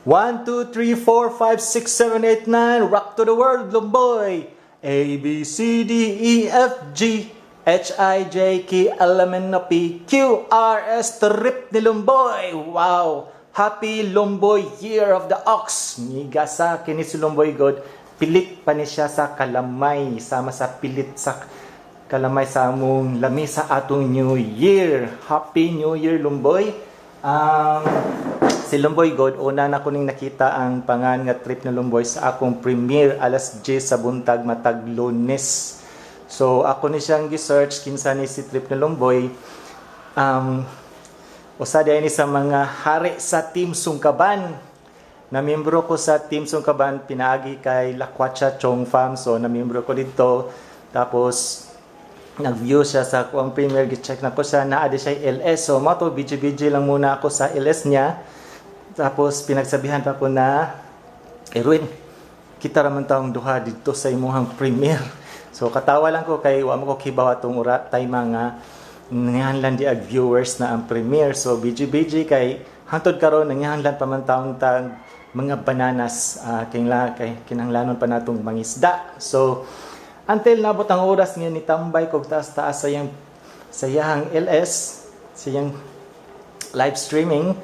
1, 2, 3, 4, 5, 6, 7, 8, 9. Rock to the world, Lumboy. A, B, C, D, E, F, G, H, I, J, K, L, M, N, O, P, Q, R, S. Trip ni Lumboy. Wow. Happy Lumboy Year of the Ox. Niga sa kini si Lumboy God. Pilit pa ni siya sa kalamay. Sama sa pilit sa kalamay sa among lami sa atong New Year. Happy New Year, Lumboy. Si Lumboy God, una na ko ning nakita ang pangan nga trip na Lumboy sa akong premiere alas 10 sa buntag matag Lunes. So ako ni siyang gi-search kinsa ni si trip na Lumboy. Usa di ni sa mga hari sa Team Sungkaban. Na membro ko sa Team Sungkaban pinaagi kay Lakwacha Chong Pham. So na membro ko dito. Tapos nag-view siya sa akong premiere, gi-check na ko siya na adi siya LS. So mo to BG lang muna ako sa LS niya. Tapos pinagsabihan pa ko na Erwin, kita raman taong duha dito sa imuhang premiere. So katawa lang ko kay wa mo ko kibaw atong ura tay mga nangihanlan di ag viewers na ang premiere. So BG kay hantod karon nangihanlan pa man taong tag mga bananas kay kinahanglanon pa natong mangisda. So until nabot ang oras nga nitambay kog taas-taas sa iyang LS, sa iyang live streaming.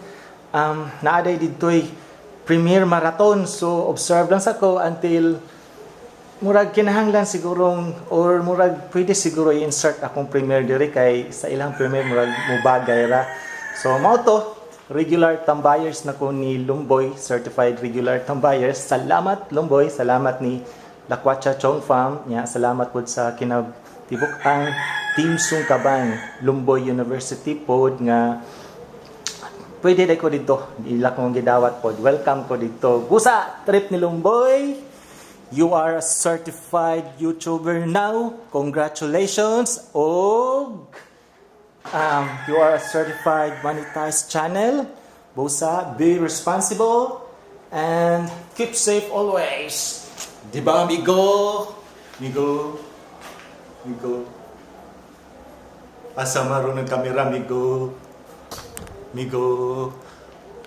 Naaday dito'y premiere marathon. So observe lang sa ko until murag kinahanglan sigurong or murag pwede siguro i-insert akong premiere diri kay sa ilang premiere murag mubagay ra. So mao to regular tambayers na ko ni Lumboy, certified regular tambayers. Salamat Lumboy, salamat ni Lakwacha Chong Pham nya, salamat pod sa kinatibuk ang Team Sungkaban Lumboy University pod nga pwede day ko dito. Ila kong gidawat pod. Welcome ko dito. Gusa trip ni Lumboy. You are a certified YouTuber now. Congratulations. You are a certified monetized channel. Busa, be responsible and keep safe always. Diba, amigo? Amigo? Asa maroon ng kamera, amigo?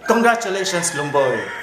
Congratulations, Lumboy!